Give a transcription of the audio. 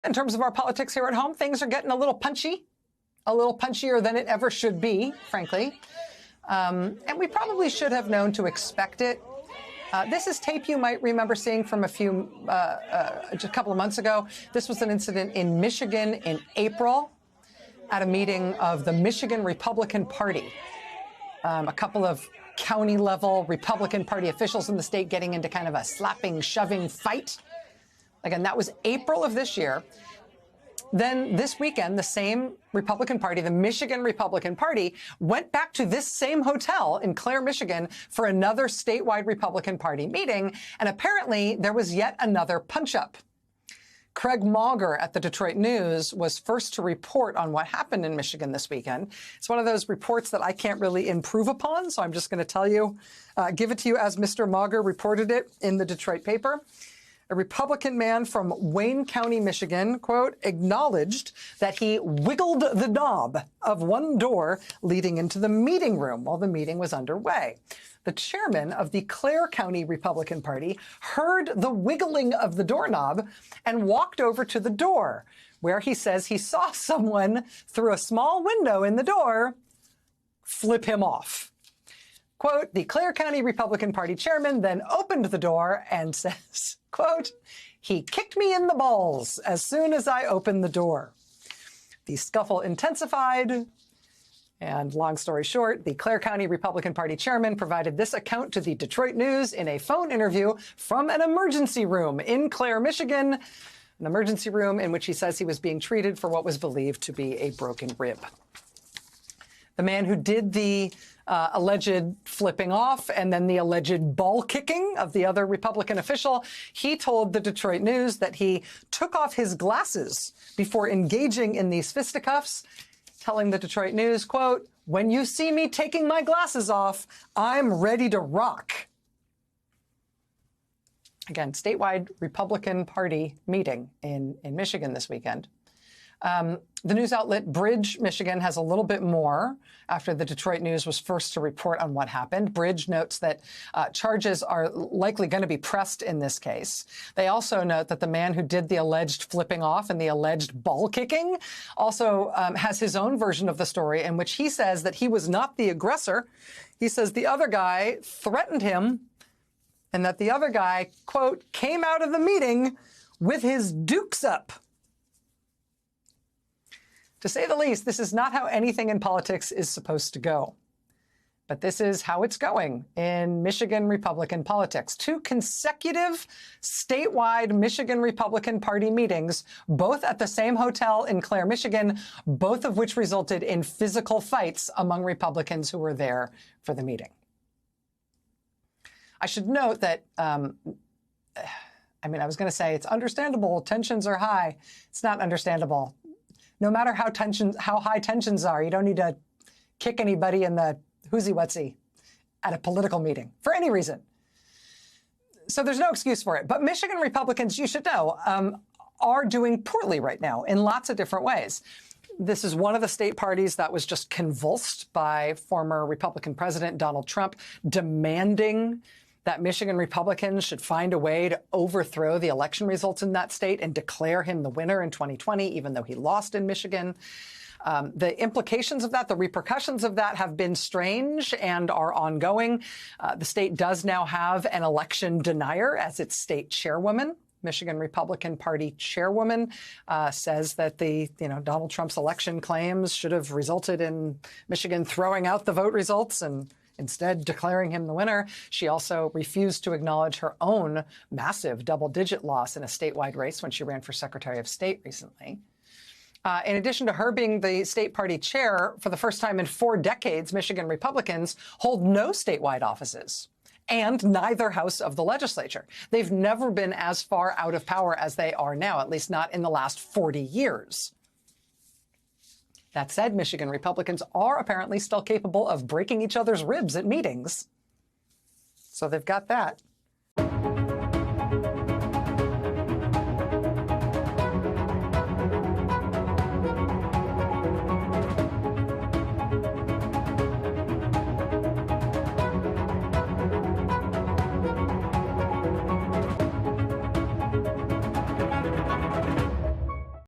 In terms of our politics here at home, things are getting a little punchy, a little punchier than it ever should be, frankly. And we probably should have known to expect it. This is tape you might remember seeing from just a couple of months ago. This was an incident in Michigan in April at a meeting of the Michigan Republican Party. A couple of county-level Republican Party officials in the state getting into kind of a slapping, shoving fight. Again, that was April of this year. Then this weekend, the same Republican Party, the Michigan Republican Party, went back to this same hotel in Clare, Michigan for another statewide Republican Party meeting. And apparently there was yet another punch-up. Craig Mauger at the Detroit News was first to report on what happened in Michigan this weekend. It's one of those reports that I can't really improve upon, so I'm just going to tell you, give it to you as Mr. Mauger reported it in the Detroit paper. A Republican man from Wayne County, Michigan, quote, acknowledged that he wiggled the knob of one door leading into the meeting room while the meeting was underway. The chairman of the Clare County Republican Party heard the wiggling of the doorknob and walked over to the door, where he says he saw someone through a small window in the door flip him off. Quote, the Clare County Republican Party chairman then opened the door and says, quote, he kicked me in the balls as soon as I opened the door. The scuffle intensified. And long story short, the Clare County Republican Party chairman provided this account to the Detroit News in a phone interview from an emergency room in Clare, Michigan, an emergency room in which he says he was being treated for what was believed to be a broken rib. The man who did the alleged flipping off and then the alleged ball kicking of the other Republican official, he told the Detroit News that he took off his glasses before engaging in these fisticuffs, telling the Detroit News, quote, when you see me taking my glasses off, I'm ready to rock. Again, statewide Republican Party meeting in Michigan this weekend. The news outlet Bridge, Michigan, has a little bit more after the Detroit News was first to report on what happened. Bridge notes that charges are likely going to be pressed in this case. They also note that the man who did the alleged flipping off and the alleged ball kicking also has his own version of the story in which he says that he was not the aggressor. He says the other guy threatened him and that the other guy, quote, came out of the meeting with his dukes up. To say the least, this is not how anything in politics is supposed to go. But this is how it's going in Michigan Republican politics. 2 consecutive statewide Michigan Republican Party meetings, both at the same hotel in Clare, Michigan, both of which resulted in physical fights among Republicans who were there for the meeting. I should note that, I was going to say it's understandable. Tensions are high. It's not understandable. No matter how high tensions are, you don't need to kick anybody in the whoozy-whatsy at a political meeting for any reason. So there's no excuse for it. But Michigan Republicans, you should know, are doing poorly right now in lots of different ways. This is one of the state parties that was just convulsed by former Republican President Donald Trump demanding that Michigan Republicans should find a way to overthrow the election results in that state and declare him the winner in 2020, even though he lost in Michigan. The implications of that, the repercussions of that have been strange and are ongoing. The state does now have an election denier as its state chairwoman. Michigan Republican Party chairwoman says that Donald Trump's election claims should have resulted in Michigan throwing out the vote results and instead declaring him the winner. She also refused to acknowledge her own massive double-digit loss in a statewide race when she ran for Secretary of State recently. In addition to her being the state party chair, for the first time in 4 decades, Michigan Republicans hold no statewide offices and neither house of the legislature. They've never been as far out of power as they are now, at least not in the last 40 years. That said, Michigan Republicans are apparently still capable of breaking each other's ribs at meetings. So they've got that.